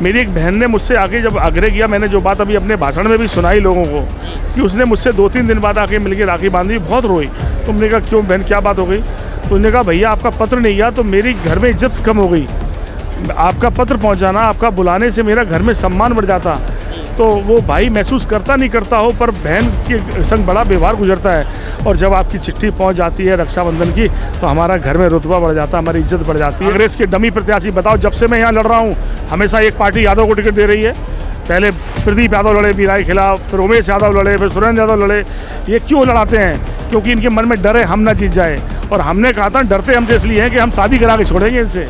मेरी एक बहन ने मुझसे आके जब आग्रह किया, मैंने जो बात अभी अपने भाषण में भी सुनाई लोगों को, कि उसने मुझसे 2-3 दिन बाद आके मिलके राखी बांधी, बहुत रोई। तुमने कहा क्यों बहन, क्या बात हो गई? तो उसने कहा भैया आपका पत्र नहीं गया तो मेरी घर में इज्जत कम हो गई, आपका पत्र पहुंचाना, आपका बुलाने से मेरा घर में सम्मान बढ़ जाता। तो वो भाई महसूस करता नहीं करता हो, पर बहन के संग बड़ा व्यवहार गुजरता है। और जब आपकी चिट्ठी पहुंच जाती है रक्षाबंधन की, तो हमारा घर में रुतबा बढ़ जाता है, हमारी इज्जत बढ़ जाती है। कांग्रेस के डमी प्रत्याशी बताओ, जब से मैं यहाँ लड़ रहा हूँ हमेशा एक पार्टी यादव को टिकट दे रही है। पहले प्रदीप यादव लड़े मीरा के खिलाफ, फिर उमेश यादव लड़े, फिर सुरेंद्र यादव लड़े। ये क्यों लड़ाते हैं? क्योंकि इनके मन में डर है हम ना जीत जाए। और हमने कहा था डरते हमसे इसलिए हैं कि हम शादी करा के छोड़ेंगे इनसे।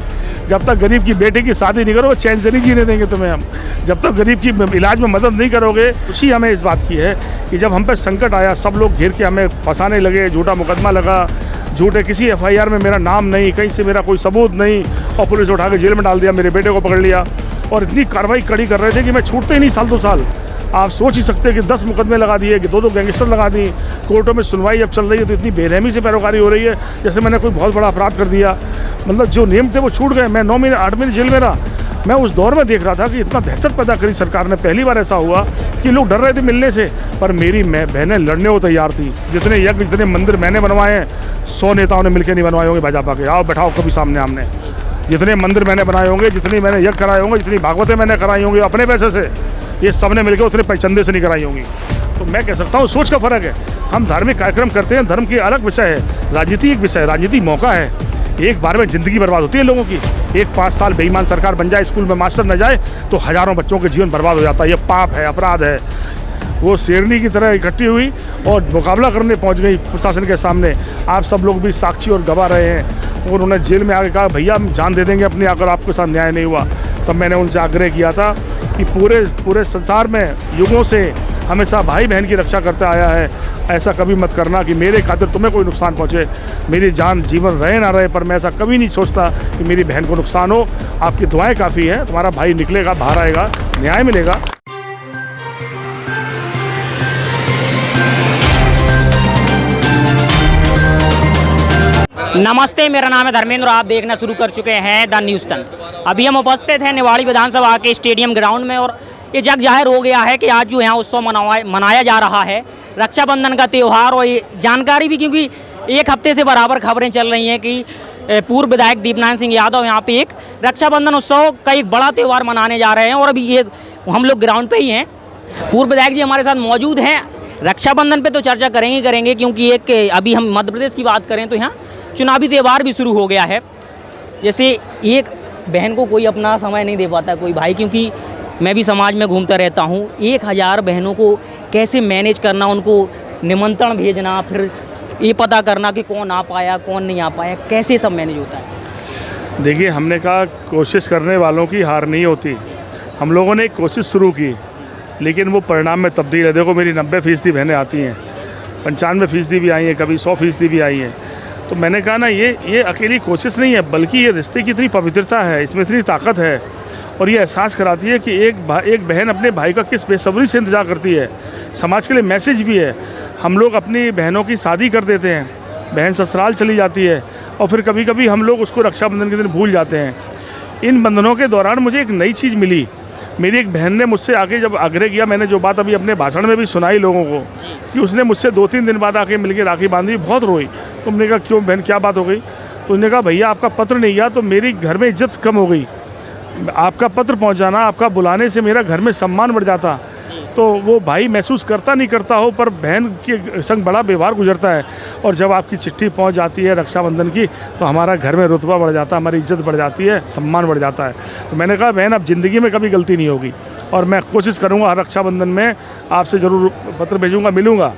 जब तक गरीब की बेटे की शादी नहीं करो, चैन से नहीं जीने देंगे तुम्हें हम। जब तक गरीब की इलाज में मदद नहीं करोगे। खुशी हमें इस बात की है कि जब हम पर संकट आया, सब लोग घेर के हमें फंसाने लगे, झूठा मुकदमा लगा, झूठे किसी FIR में मेरा नाम नहीं, कहीं से मेरा कोई सबूत नहीं, और पुलिस उठा के जेल में डाल दिया, मेरे बेटे को पकड़ लिया और इतनी कार्रवाई कड़ी कर रहे थे कि मैं छूटते ही नहीं साल 2 साल। आप सोच ही सकते हैं कि 10 मुकदमे लगा दिए, कि 2 गैंगस्टर लगा दी, कोर्टों में सुनवाई अब चल रही है तो इतनी बेरहमी से पैरोकारी हो रही है जैसे मैंने कोई बहुत बड़ा अपराध कर दिया। मतलब जो नियम थे वो छूट गए। मैं 9 महीने 8 महीने जेल में रहा। मैं उस दौर में देख रहा था कि इतना दहशत पैदा करी सरकार ने। पहली बार ऐसा हुआ कि लोग डर रहे थे मिलने से, पर मेरी बहनें लड़ने को तैयार थी। जितने यज्ञ, जितने मंदिर मैंने बनवाए हैं, 100 नेताओं ने मिलकर नहीं बनवाए होंगे भाजपा के। आओ बैठाओ कभी सामने आमने। जितने मंदिर मैंने बनाए होंगे, जितनी मैंने यज्ञ कराए होंगे, जितनी भागवतें मैंने कराई होंगी अपने पैसे से, ये सब ने मिलकर उतने चंदे से नहीं कराई होंगी। तो मैं कह सकता हूँ सोच का फ़र्क है। हम धार्मिक कार्यक्रम करते हैं, धर्म की अलग विषय है, राजनीति एक विषय है। राजनीति मौका है, एक बार में ज़िंदगी बर्बाद होती है लोगों की। 5 साल बेईमान सरकार बन जाए, स्कूल में मास्टर न जाए, तो हज़ारों बच्चों के जीवन बर्बाद हो जाता है। ये पाप है, अपराध है। वो शेरनी की तरह इकट्ठी हुई और मुकाबला करने पहुंच गई प्रशासन के सामने। आप सब लोग भी साक्षी और गवाह रहे हैं। और उन्होंने जेल में आके कहा भैया हम जान दे देंगे अपनी, अगर आपके साथ न्याय नहीं हुआ। तब मैंने उनसे आग्रह किया था कि पूरे संसार में युगों से हमेशा भाई बहन की रक्षा करता आया है। ऐसा कभी मत करना कि मेरे खातिर तुम्हें कोई नुकसान पहुँचे। मेरी जान जीवन रहे ना रहे, पर मैं ऐसा कभी नहीं सोचता कि मेरी बहन को नुकसान हो। आपकी दुआएँ काफ़ी हैं, तुम्हारा भाई निकलेगा, बाहर आएगा, न्याय मिलेगा। नमस्ते, मेरा नाम है धर्मेंद्र। आप देखना शुरू कर चुके हैं द न्यूज़ तंत्र। अभी हम उपस्थित हैं निवाड़ी विधानसभा के स्टेडियम ग्राउंड में, और ये जग जाहिर हो गया है कि आज जो यहाँ उत्सव मनाया जा रहा है, रक्षाबंधन का त्यौहार। और ये जानकारी भी, क्योंकि एक हफ्ते से बराबर खबरें चल रही हैं कि पूर्व विधायक दीपनारायण सिंह यादव यहाँ पे एक रक्षाबंधन उत्सव का एक बड़ा त्यौहार मनाने जा रहे हैं। और अभी ये हम लोग ग्राउंड पर ही हैं। पूर्व विधायक जी हमारे साथ मौजूद हैं। रक्षाबंधन पर तो चर्चा करेंगे, क्योंकि एक अभी हम मध्य प्रदेश की बात करें तो यहाँ चुनावी त्यौहार भी शुरू हो गया है। जैसे एक बहन को कोई अपना समय नहीं दे पाता कोई भाई, क्योंकि मैं भी समाज में घूमता रहता हूँ। 1000 बहनों को कैसे मैनेज करना, उनको निमंत्रण भेजना, फिर ये पता करना कि कौन आ पाया कौन नहीं आ पाया, कैसे सब मैनेज होता है? देखिए, हमने कहा कोशिश करने वालों की हार नहीं होती। हम लोगों ने एक कोशिश शुरू की, लेकिन वो परिणाम में तब्दील है। देखो, मेरी 90% बहनें आती हैं, 95% भी आई हैं, कभी 100% भी आई हैं। तो मैंने कहा ना, ये अकेली कोशिश नहीं है, बल्कि ये रिश्ते की इतनी पवित्रता है, इसमें इतनी ताकत है। और ये एहसास कराती है कि एक बहन अपने भाई का किस बेसब्री से इंतज़ार करती है। समाज के लिए मैसेज भी है। हम लोग अपनी बहनों की शादी कर देते हैं, बहन ससुराल चली जाती है, और फिर कभी कभी हम लोग उसको रक्षाबंधन के दिन भूल जाते हैं। इन बंधनों के दौरान मुझे एक नई चीज़ मिली। मेरी एक बहन ने मुझसे आके जब आग्रह किया, मैंने जो बात अभी अपने भाषण में भी सुनाई लोगों को, कि उसने मुझसे 2-3 दिन बाद आके मिलके राखी बांधी, बहुत रोई। तुमने कहा क्यों बहन, क्या बात हो गई? तो उसने कहा भैया आपका पत्र नहीं गया तो मेरी घर में इज्जत कम हो गई, आपका पत्र पहुंचाना, आपका बुलाने से मेरा घर में सम्मान बढ़ जाता। तो वो भाई महसूस करता नहीं करता हो, पर बहन के संग बड़ा व्यवहार गुजरता है। और जब आपकी चिट्ठी पहुंच जाती है रक्षाबंधन की, तो हमारा घर में रुतबा बढ़ जाता है, हमारी इज्जत बढ़ जाती है, सम्मान बढ़ जाता है। तो मैंने कहा बहन, अब ज़िंदगी में कभी गलती नहीं होगी, और मैं कोशिश करूँगा हर रक्षाबंधन में आपसे ज़रूर पत्र भेजूँगा, मिलूँगा।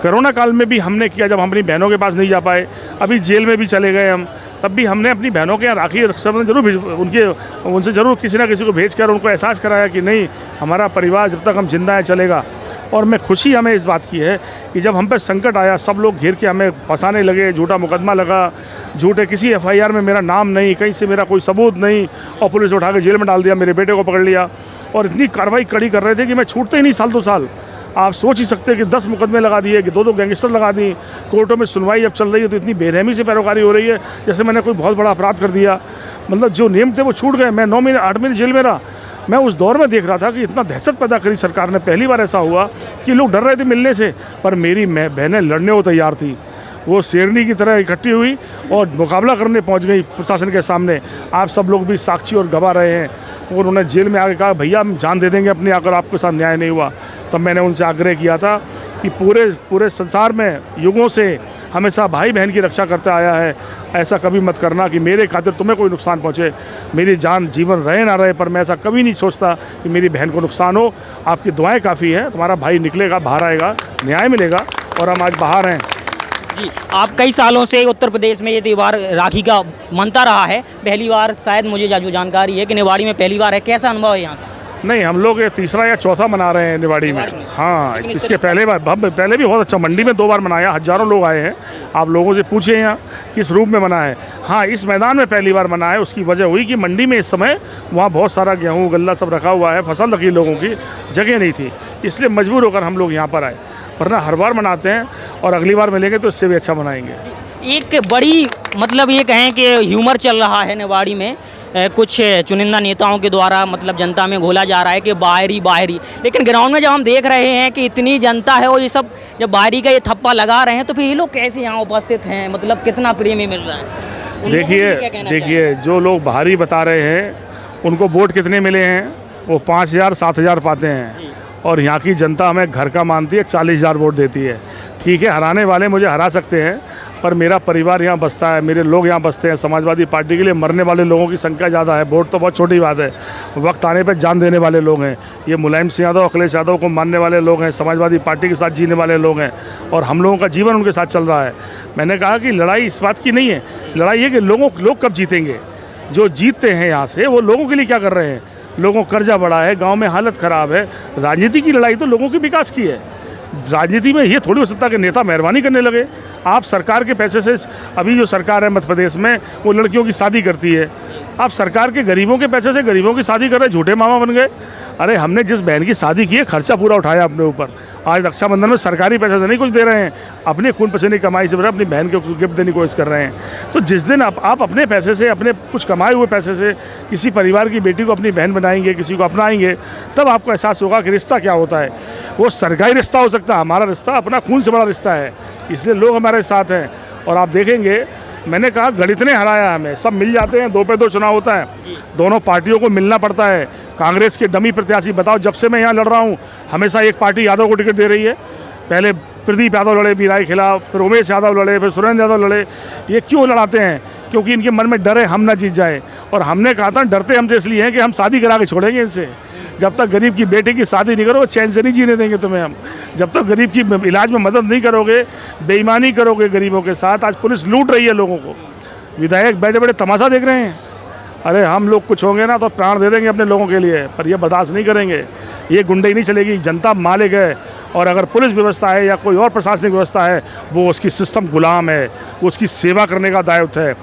कोरोना काल में भी हमने किया, जब हम अपनी बहनों के पास नहीं जा पाए, अभी जेल में भी चले गए हम, तब भी हमने अपनी बहनों के यहाँ राखी रक्षाबंधन जरूर उनसे ज़रूर किसी ना किसी को भेज कर उनको एहसास कराया कि नहीं, हमारा परिवार जब तक हम जिंदा हैं चलेगा। और मैं खुशी हमें इस बात की है कि जब हम पर संकट आया, सब लोग घेर के हमें फंसाने लगे, झूठा मुकदमा लगा, झूठे किसी FIR में मेरा नाम नहीं, कहीं से मेरा कोई सबूत नहीं, और पुलिस उठा के जेल में डाल दिया, मेरे बेटे को पकड़ लिया। और इतनी कार्रवाई कड़ी कर रहे थे कि मैं छूटते ही नहीं साल 2 साल। आप सोच ही सकते हैं कि 10 मुकदमे लगा दिए, कि 2 गैंगस्टर लगा दी, कोर्टों में सुनवाई अब चल रही है तो इतनी बेरहमी से पैरोकारी हो रही है जैसे मैंने कोई बहुत बड़ा अपराध कर दिया। मतलब जो नियम थे वो छूट गए। मैं 9 महीने 8 महीने जेल में रहा। मैं उस दौर में देख रहा था कि इतना दहशत पैदा करी सरकार ने। पहली बार ऐसा हुआ कि लोग डर रहे थे मिलने से, पर मेरी बहनें लड़ने को तैयार थी। वो शेरनी की तरह इकट्ठी हुई और मुकाबला करने पहुंच गई प्रशासन के सामने। आप सब लोग भी साक्षी और गवाह रहे हैं। और उन्होंने जेल में आके कहा भैया हम जान दे देंगे अपनी अगर आपके साथ न्याय नहीं हुआ। तब मैंने उनसे आग्रह किया था कि पूरे संसार में युगों से हमेशा भाई बहन की रक्षा करता आया है, ऐसा कभी मत करना कि मेरे खातिर तुम्हें कोई नुकसान पहुँचे। मेरी जान जीवन रहे ना रहे, पर मैं ऐसा कभी नहीं सोचता कि मेरी बहन को नुकसान हो। आपकी दुआएँ काफ़ी हैं, तुम्हारा भाई निकलेगा, बाहर आएगा, न्याय मिलेगा। और हम आज बाहर हैं। जी, आप कई सालों से उत्तर प्रदेश में ये त्यौहार राखी का मनता रहा है। पहली बार शायद मुझे जो जानकारी है कि निवाड़ी में पहली बार है, कैसा अनुभव है यहाँ का? नहीं, हम लोग ये तीसरा या चौथा मना रहे हैं निवाड़ी में। हाँ, इसके पहले भी बहुत अच्छा, मंडी में 2 बार मनाया, हज़ारों लोग आए हैं। आप लोगों से पूछे यहाँ किस रूप में मना है। हाँ, इस मैदान में पहली बार मना है। उसकी वजह हुई कि मंडी में इस समय वहाँ बहुत सारा गेहूँ गल्ला सब रखा हुआ है, फसल रखी, लोगों की जगह नहीं थी, इसलिए मजबूर होकर हम लोग यहाँ पर आए। वरना हर बार मनाते हैं और अगली बार मिलेंगे तो इससे भी अच्छा मनाएंगे। एक बड़ी मतलब ये कहें कि ह्यूमर चल रहा है निवाड़ी में, कुछ चुनिंदा नेताओं के द्वारा मतलब जनता में घोला जा रहा है कि बाहरी, लेकिन ग्राउंड में जब हम देख रहे हैं कि इतनी जनता है और ये सब जब बाहरी का ये थप्पा लगा रहे हैं तो फिर ये लोग कैसे यहाँ उपस्थित हैं, मतलब कितना प्रेमी मिल रहा है? देखिए जो लोग बाहरी बता रहे हैं उनको वोट कितने मिले हैं? वो 5,000 7,000 पाते हैं। और यहाँ की जनता हमें घर का मानती है, 40,000 वोट देती है। ठीक है, हराने वाले मुझे हरा सकते हैं, पर मेरा परिवार यहाँ बसता है, मेरे लोग यहाँ बसते हैं। समाजवादी पार्टी के लिए मरने वाले लोगों की संख्या ज़्यादा है, वोट तो बहुत छोटी बात है। वक्त आने पर जान देने वाले लोग हैं। ये मुलायम सिंह यादव, अखिलेश यादव को मानने वाले लोग हैं, समाजवादी पार्टी के साथ जीने वाले लोग हैं, और हम लोगों का जीवन उनके साथ चल रहा है। मैंने कहा कि लड़ाई इस बात की नहीं है, लड़ाई है कि लोग कब जीतेंगे। जो जीतते हैं यहाँ से वो लोगों के लिए क्या कर रहे हैं। लोगों को कर्जा बढ़ा है, गांव में हालत ख़राब है। राजनीति की लड़ाई तो लोगों के विकास की है। राजनीति में ये थोड़ी हो सकता कि नेता मेहरबानी करने लगे। आप सरकार के पैसे से, अभी जो सरकार है मध्य प्रदेश में, वो लड़कियों की शादी करती है। आप सरकार के गरीबों के पैसे से गरीबों की शादी कर रहे, झूठे मामा बन गए। अरे हमने जिस बहन की शादी की है, खर्चा पूरा उठाया अपने ऊपर। आज रक्षाबंधन में सरकारी पैसे से नहीं कुछ दे रहे हैं, अपने खून पसीने की कमाई से अपनी बहन को गिफ्ट देने की कोशिश कर रहे हैं। तो जिस दिन आप अपने पैसे से, अपने कुछ कमाए हुए पैसे से किसी परिवार की बेटी को अपनी बहन बनाएंगे, किसी को अपनाएंगे, तब आपको एहसास होगा कि रिश्ता क्या होता है। वो सरकारी रिश्ता हो सकता है, हमारा रिश्ता अपना खून से बड़ा रिश्ता है, इसलिए लोग हमारे साथ हैं। और आप देखेंगे, मैंने कहा गणित ने हराया हमें। सब मिल जाते हैं, 2 पे 2 चुनाव होता है, दोनों पार्टियों को मिलना पड़ता है। कांग्रेस के डमी प्रत्याशी, बताओ जब से मैं यहाँ लड़ रहा हूँ हमेशा एक पार्टी यादव को टिकट दे रही है। पहले प्रदीप यादव लड़े मीरा के खिलाफ, फिर उमेश यादव लड़े, फिर सुरेंद्र यादव लड़े। ये क्यों लड़ाते हैं? क्योंकि इनके मन में डर है हम ना जीत जाए। और हमने कहा था डरते हमसे इसलिए हैं कि हम शादी करा के छोड़ेंगे इनसे। जब तक गरीब की बेटे की शादी नहीं करो, चैन से नहीं जीने देंगे तुम्हें हम। जब तक गरीब की इलाज में मदद नहीं करोगे, बेईमानी करोगे गरीबों के साथ। आज पुलिस लूट रही है लोगों को, विधायक बैठे बैठे तमाशा देख रहे हैं। अरे हम लोग कुछ होंगे ना तो प्राण दे देंगे अपने लोगों के लिए, पर ये बर्दाश्त नहीं करेंगे। ये गुंडई नहीं चलेगी, जनता मालिक है। और अगर पुलिस व्यवस्था है या कोई और प्रशासनिक व्यवस्था है, वो उसकी सिस्टम गुलाम है, वो उसकी सेवा करने का दायित्व है।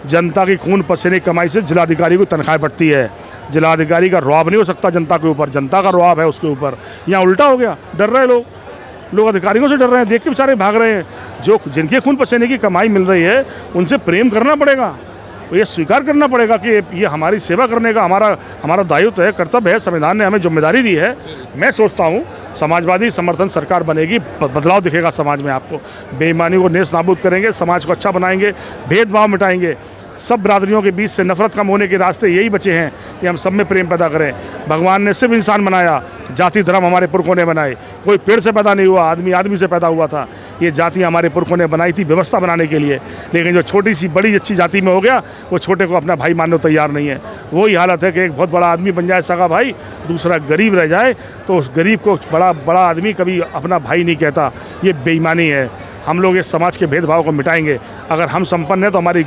जनता की खून पसीने की कमाई से जिलाधिकारी को तनख्वाह बढ़ती है। जिलाधिकारी का रौब नहीं हो सकता जनता के ऊपर, जनता का रौब है उसके ऊपर। यहाँ उल्टा हो गया, डर रहे लोग अधिकारियों से डर रहे हैं, देख के बेचारे भाग रहे हैं। जो जिनके खून पसीने की कमाई मिल रही है उनसे प्रेम करना पड़ेगा, ये स्वीकार करना पड़ेगा कि ये हमारी सेवा करने का हमारा दायित्व है, कर्तव्य है। संविधान ने हमें जिम्मेदारी दी है। मैं सोचता हूँ समाजवादी समर्थन सरकार बनेगी, बदलाव दिखेगा समाज में। आपको बेईमानी को नेस्त नाबूद करेंगे, समाज को अच्छा बनाएंगे, भेदभाव मिटाएंगे। सब बिरादरियों के बीच से नफरत कम होने के रास्ते यही बचे हैं कि हम सब में प्रेम पैदा करें। भगवान ने सिर्फ इंसान बनाया, जाति धर्म हमारे पुरखों ने बनाए। कोई पेड़ से पैदा नहीं हुआ, आदमी से पैदा हुआ था। ये जाति हमारे पुरखों ने बनाई थी व्यवस्था बनाने के लिए। लेकिन जो छोटी सी बड़ी अच्छी जाति में हो गया, वो छोटे को अपना भाई मानने को तैयार नहीं है। वही हालत है कि एक बहुत बड़ा आदमी बन जाए सगा भाई, दूसरा गरीब रह जाए, तो उस गरीब को बड़ा आदमी कभी अपना भाई नहीं कहता। ये बेईमानी है। हम लोग इस समाज के भेदभाव को मिटाएंगे। अगर हम संपन्न हैं तो हमारी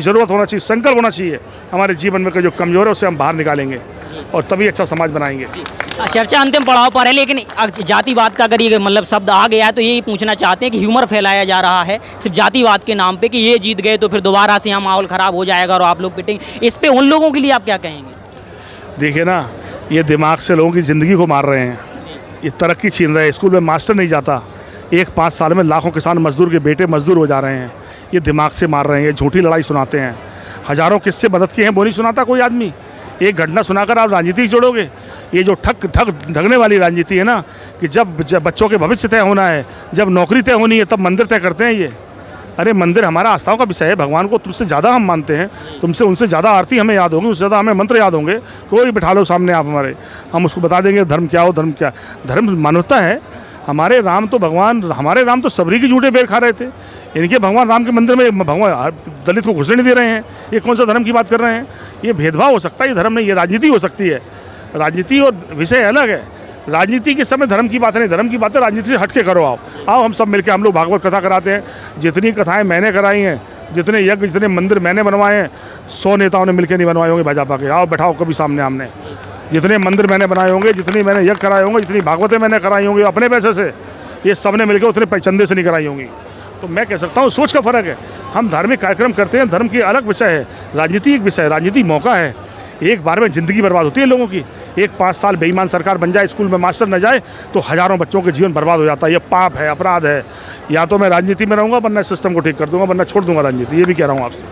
ज़रूरत होना चाहिए, संकल्प होना चाहिए हमारे जीवन में, जो कमज़ोर है उसे हम बाहर निकालेंगे और तभी अच्छा समाज बनाएंगे। चर्चा अंतिम पड़ाव पर है, लेकिन जातिवाद का अगर ये मतलब शब्द आ गया है तो यही पूछना चाहते हैं कि ह्यूमर फैलाया जा रहा है सिर्फ जातिवाद के नाम पे कि ये जीत गए तो फिर दोबारा से यहाँ माहौल ख़राब हो जाएगा और आप लोग पिटेंगे। इस पर उन लोगों के लिए आप क्या कहेंगे? देखिए ना, ये दिमाग से लोगों की ज़िंदगी को मार रहे हैं। ये तरक्की छीन रहे हैं, स्कूल में मास्टर नहीं जाता, 1-5 साल में लाखों किसान मजदूर के बेटे मजदूर हो जा रहे हैं, ये दिमाग से मार रहे हैं, ये झूठी लड़ाई सुनाते हैं, हज़ारों किस्से मदद किए हैं वो नहीं सुनाता कोई आदमी। एक घटना सुनाकर आप राजनीति जोड़ोगे? ये जो ठगने वाली राजनीति है ना, कि जब बच्चों के भविष्य तय होना है, जब नौकरी तय होनी है, तब मंदिर तय करते हैं ये। अरे मंदिर हमारा आस्थाओं का विषय है, भगवान को तुमसे ज़्यादा हम मानते हैं, तुमसे उनसे ज़्यादा आरती हमें याद होगी, उससे ज़्यादा हमें मंत्र याद होंगे। कोई बिठा लो सामने आप हमारे, हम उसको बता देंगे धर्म क्या हो, धर्म क्या। धर्म मानवता है। हमारे राम तो सबरी के झूठे बेर खा रहे थे, इनके भगवान राम के मंदिर में भगवान दलित को घुसने नहीं दे रहे हैं। ये कौन सा धर्म की बात कर रहे हैं? ये भेदभाव हो सकता है, ये धर्म नहीं, ये राजनीति हो सकती है। राजनीति और विषय अलग है। राजनीति के समय धर्म की बात नहीं, धर्म की बातें राजनीति से हट के करो। आओ हम सब मिलकर हम लोग भागवत कथा कराते हैं। जितनी कथाएं मैंने कराई हैं, जितने यज्ञ, जितने मंदिर मैंने बनवाए हैं, 100 नेताओं ने मिलकर नहीं बनवाए होंगे भाजपा के। आओ बैठाओ कभी सामने आमने। जितने मंदिर मैंने बनाए होंगे, जितनी मैंने यज्ञ कराए होंगे, जितनी भागवतें मैंने कराई होंगी अपने पैसे से, ये सब ने मिलकर उतने चंदे से नहीं कराई होंगी। तो मैं कह सकता हूँ सोच का फ़र्क है। हम धार्मिक कार्यक्रम करते हैं, धर्म की अलग विषय है, राजनीति एक विषय है। राजनीति मौका है, एक बार में ज़िंदगी बर्बाद होती है लोगों की। 1-5 साल बेईमान सरकार बन जाए, स्कूल में मास्टर न जाए, तो हज़ारों बच्चों के जीवन बर्बाद हो जाता है। ये पाप है, अपराध है। या तो मैं राजनीति में रहूँगा, वरना सिस्टम को ठीक कर दूँगा, वरना छोड़ दूँगा राजनीति। ये भी कह रहा हूँ आपसे।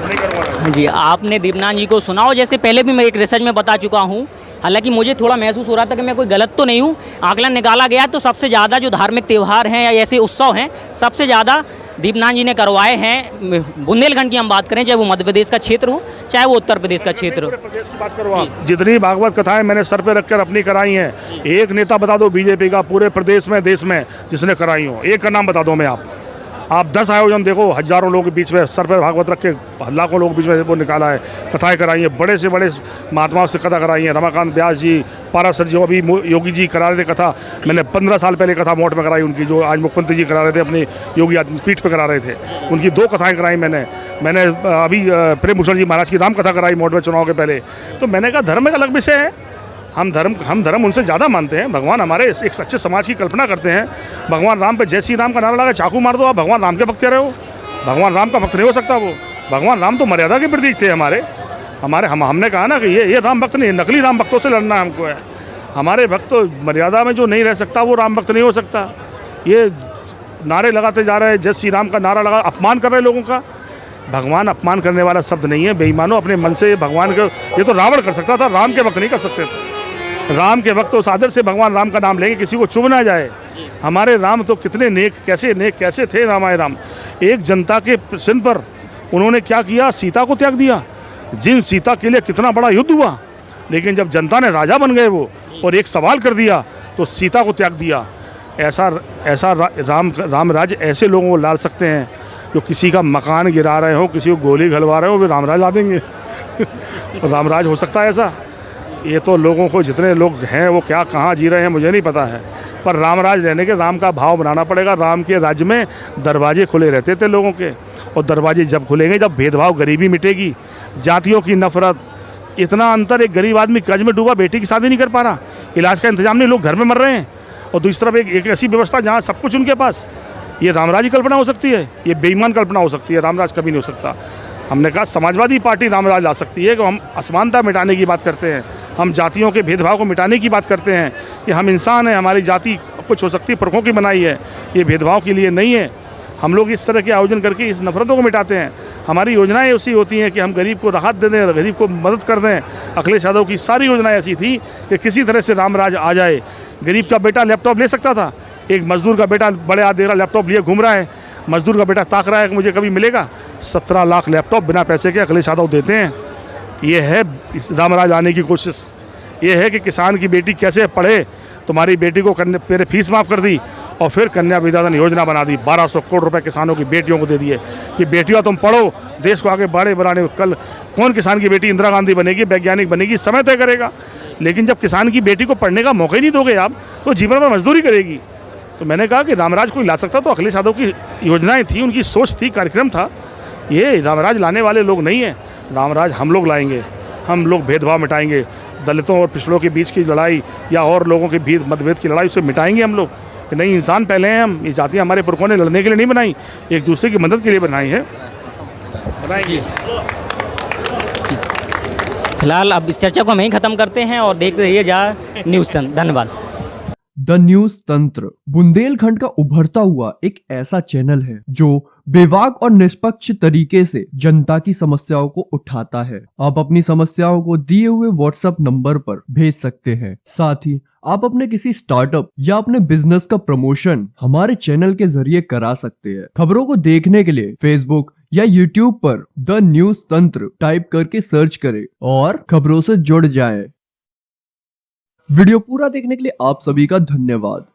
नहीं करूँगा जी। आपने दीपनाथ जी को सुना, और जैसे पहले भी मैं एक रिसर्च में बता चुका हूँ, हालांकि मुझे थोड़ा महसूस हो रहा था कि मैं कोई गलत तो नहीं हूँ। आकलन निकाला गया तो सबसे ज़्यादा जो धार्मिक त्यौहार हैं या ऐसे उत्सव हैं, सबसे ज़्यादा दीपनाथ जी ने करवाए हैं। बुंदेलखंड की हम बात करें, चाहे वो मध्य प्रदेश का क्षेत्र हो, चाहे वो उत्तर प्रदेश का क्षेत्र हो। प्रदेश की बात करो आप। जितनी भागवत कथाएं मैंने सर पे रखकर अपनी कराई हैं, एक नेता बता दो बीजेपी का पूरे प्रदेश में, देश में, जिसने कराई हो, एक का नाम बता दो मैं। आप 10 आयोजन देखो, हज़ारों लोगों के बीच में सर पर भागवत रख के लाखों लोगों के बीच में वो निकाला है, कथाएं कराई हैं, बड़े से बड़े महात्माओं से कथा कराई हैं। रमाकांत व्यास जी, पाराशर जी, अभी योगी जी करा रहे थे कथा, मैंने 15 साल पहले कथा मोट में कराई उनकी, जो आज मुख्यमंत्री जी करा रहे थे अपनी योगी पीठ पर करा रहे थे, उनकी 2 कथाएँ कराई मैंने अभी प्रेम भूषण जी महाराज की राम कथा कराई मोट में चुनाव के पहले। तो मैंने कहा धर्म एक अलग विषय है, हम धर्म उनसे ज़्यादा मानते हैं। भगवान हमारे एक सच्चे समाज की कल्पना करते हैं। भगवान राम पे जय श्री राम का नारा लगा चाकू मार दो, आप भगवान राम के भक्त कह रहे हो? भगवान राम का भक्त नहीं हो सकता वो। भगवान राम तो मर्यादा के प्रतीक थे हमारे। हमने कहा ना कि ये राम भक्त नहीं, नकली राम भक्तों से लड़ना हमको है। हमारे भक्त तो मर्यादा में जो नहीं रह सकता वो राम भक्त नहीं हो सकता। ये नारे लगाते जा रहे हैं, जय श्री राम का नारा लगा, अपमान कर रहे हैं लोगों का। भगवान अपमान करने वाला शब्द नहीं है। बेईमानों, अपने मन से भगवान को, ये तो रावण कर सकता था, राम के भक्त नहीं कर सकते थे। राम के वक्त उस आदर से भगवान राम का नाम लेंगे, किसी को चुभ ना जाए। हमारे राम तो कितने नेक कैसे थे रामाय राम। एक जनता के प्रश्न पर उन्होंने क्या किया, सीता को त्याग दिया। जिन सीता के लिए कितना बड़ा युद्ध हुआ, लेकिन जब जनता ने राजा बन गए वो और एक सवाल कर दिया तो सीता को त्याग दिया। ऐसा राम राज्य ऐसे लोगों को ला सकते हैं जो किसी का मकान गिरा रहे हो, किसी को गोली घलवा रहे हो, वे रामराज ला देंगे। रामराज हो सकता है ऐसा? ये तो लोगों को, जितने लोग हैं वो क्या कहाँ जी रहे हैं मुझे नहीं पता है, पर रामराज रहने के राम का भाव बनाना पड़ेगा। राम के राज्य में दरवाजे खुले रहते थे लोगों के, और दरवाजे जब खुलेंगे जब भेदभाव, गरीबी मिटेगी, जातियों की नफरत, इतना अंतर। एक गरीब आदमी कर्ज में डूबा, बेटी की शादी नहीं कर पा रहा, इलाज का इंतजाम नहीं, लोग घर में मर रहे हैं, और दूसरी तरफ एक ऐसी व्यवस्था जहाँ सब कुछ उनके पास। ये रामराज की कल्पना हो सकती है? ये बेईमान कल्पना हो सकती है, रामराज कभी नहीं हो सकता। हमने कहा समाजवादी पार्टी रामराज ला सकती है कि हम असमानता मिटाने की बात करते हैं, हम जातियों के भेदभाव को मिटाने की बात करते हैं कि हम इंसान हैं, हमारी जाति कुछ हो सकती है, पुरखों की बनाई है, ये भेदभाव के लिए नहीं है। हम लोग इस तरह के आयोजन करके इस नफरतों को मिटाते हैं। हमारी योजनाएं ऐसी होती हैं कि हम गरीब को राहत दे दें, गरीब को मदद कर दें। अखिलेश यादव की सारी योजनाएं ऐसी थी कि किसी तरह से रामराज आ जाए। गरीब का बेटा लैपटॉप ले सकता था, एक मजदूर का बेटा बड़े आदमी लैपटॉप लिए घूम रहा है, मजदूर का बेटा ताक रहा है कि मुझे कभी मिलेगा। 17 लाख लैपटॉप बिना पैसे के अखिलेश यादव देते हैं। ये है रामराज आने की कोशिश। ये है कि किसान की बेटी कैसे पढ़े, तुम्हारी बेटी को पहले फीस माफ़ कर दी और फिर कन्या विद्याधन योजना बना दी। 1200 करोड़ रुपए किसानों की बेटियों को दे दिए कि बेटियों तुम पढ़ो, देश को आगे बढ़ाने। कल कौन किसान की बेटी इंदिरा गांधी बनेगी, वैज्ञानिक बनेगी, समय तय करेगा। लेकिन जब किसान की बेटी को पढ़ने का मौका ही नहीं दोगे आप, तो जीवन में मजदूरी करेगी। तो मैंने कहा कि रामराज कोई ला सकता तो अखिलेश यादव की योजनाएं थी, उनकी सोच थी, कार्यक्रम था। ये रामराज लाने वाले लोग नहीं हैं। रामराज हम लोग लाएंगे, हम लोग भेदभाव मिटाएंगे, दलितों और पिछड़ों के बीच की लड़ाई या और लोगों के बीच मतभेद की लड़ाई, उसे मिटाएंगे हम लोग। कि नहीं, इंसान पहले हैं हम। ये जातियाँ हमारे पुरखों ने लड़ने के लिए नहीं बनाई, एक दूसरे की मदद के लिए बनाई है। बनाएंगे। फिलहाल अब इस चर्चा को हम यहीं ख़त्म करते हैं और देखते रहिए न्यूज़ तन। धन्यवाद। द न्यूज तंत्र बुंदेलखंड का उभरता हुआ एक ऐसा चैनल है जो बेबाक और निष्पक्ष तरीके से जनता की समस्याओं को उठाता है। आप अपनी समस्याओं को दिए हुए व्हाट्सएप नंबर पर भेज सकते हैं। साथ ही आप अपने किसी स्टार्टअप या अपने बिजनेस का प्रमोशन हमारे चैनल के जरिए करा सकते हैं। खबरों को देखने के लिए फेसबुक या यूट्यूब पर द न्यूज तंत्र टाइप करके सर्च करें और खबरों से जुड़ जाएं। वीडियो पूरा देखने के लिए आप सभी का धन्यवाद।